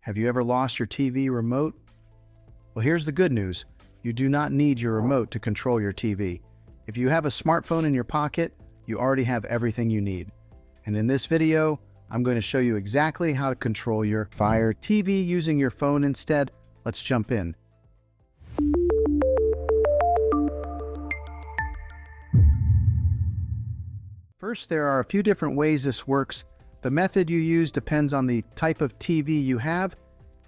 Have you ever lost your TV remote? Well, here's the good news. You do not need your remote to control your TV. If you have a smartphone in your pocket, you already have everything you need. And in this video, I'm going to show you exactly how to control your Fire TV using your phone instead. Let's jump in. First, there are a few different ways this works. The method you use depends on the type of TV you have.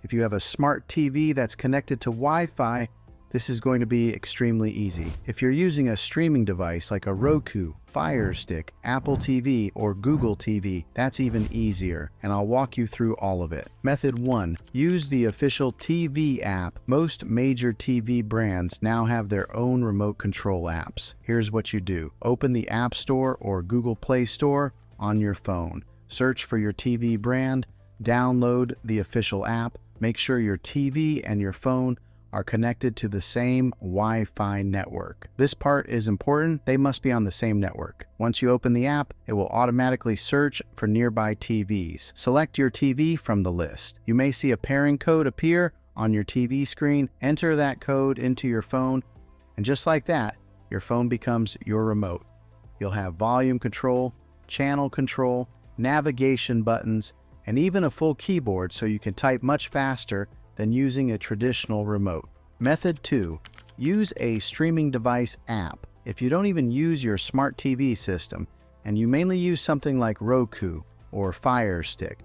If you have a smart TV that's connected to Wi-Fi, this is going to be extremely easy. If you're using a streaming device like a Roku, Fire Stick, Apple TV, or Google TV, that's even easier, and I'll walk you through all of it. Method 1. Use the official TV app. Most major TV brands now have their own remote control apps. Here's what you do. Open the App Store or Google Play Store on your phone. Search for your TV brand, download the official app, make sure your TV and your phone are connected to the same Wi-Fi network. This part is important. They must be on the same network. Once you open the app, it will automatically search for nearby TVs. Select your TV from the list. You may see a pairing code appear on your TV screen. Enter that code into your phone, and just like that, your phone becomes your remote. You'll have volume control, channel control, navigation buttons, and even a full keyboard so you can type much faster than using a traditional remote. Method 2. Use a streaming device app. If you don't even use your smart TV system, and you mainly use something like Roku or Fire Stick,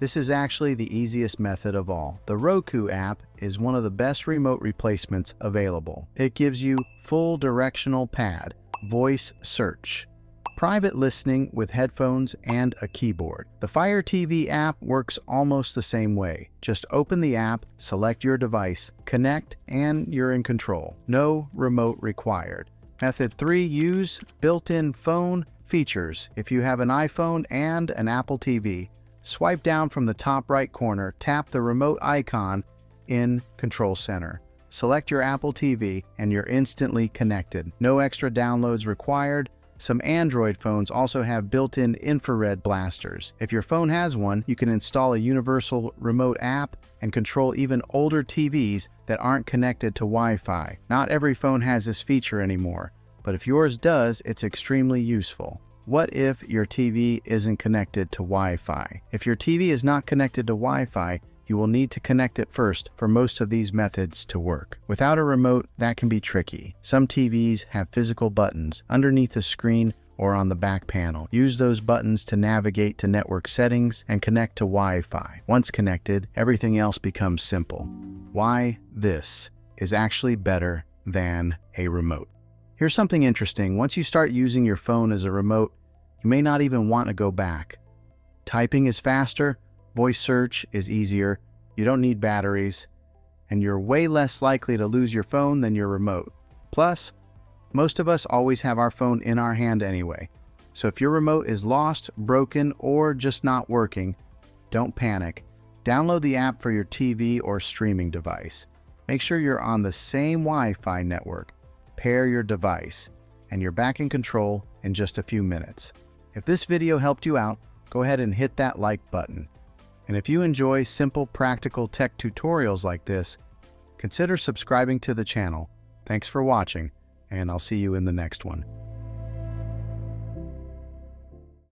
this is actually the easiest method of all. The Roku app is one of the best remote replacements available. It gives you full directional pad, voice search, private listening with headphones, and a keyboard. The Fire TV app works almost the same way. Just open the app, select your device, connect, and you're in control. No remote required. Method 3. Use built-in phone features. If you have an iPhone and an Apple TV, swipe down from the top right corner, tap the remote icon in Control Center. Select your Apple TV, and you're instantly connected. No extra downloads required. Some Android phones also have built-in infrared blasters. If your phone has one, you can install a universal remote app and control even older TVs that aren't connected to Wi-Fi. Not every phone has this feature anymore, but if yours does, it's extremely useful. What if your TV isn't connected to Wi-Fi? If your TV is not connected to Wi-Fi, you will need to connect it first for most of these methods to work. Without a remote, that can be tricky. Some TVs have physical buttons underneath the screen or on the back panel. Use those buttons to navigate to network settings and connect to Wi-Fi. Once connected, everything else becomes simple. Why this is actually better than a remote. Here's something interesting. Once you start using your phone as a remote, you may not even want to go back. Typing is faster, voice search is easier, you don't need batteries, and you're way less likely to lose your phone than your remote. Plus, most of us always have our phone in our hand anyway. So if your remote is lost, broken, or just not working, don't panic. Download the app for your TV or streaming device. Make sure you're on the same Wi-Fi network. Pair your device, and you're back in control in just a few minutes. If this video helped you out, go ahead and hit that like button. And if you enjoy simple, practical tech tutorials like this, consider subscribing to the channel. Thanks for watching, and I'll see you in the next one.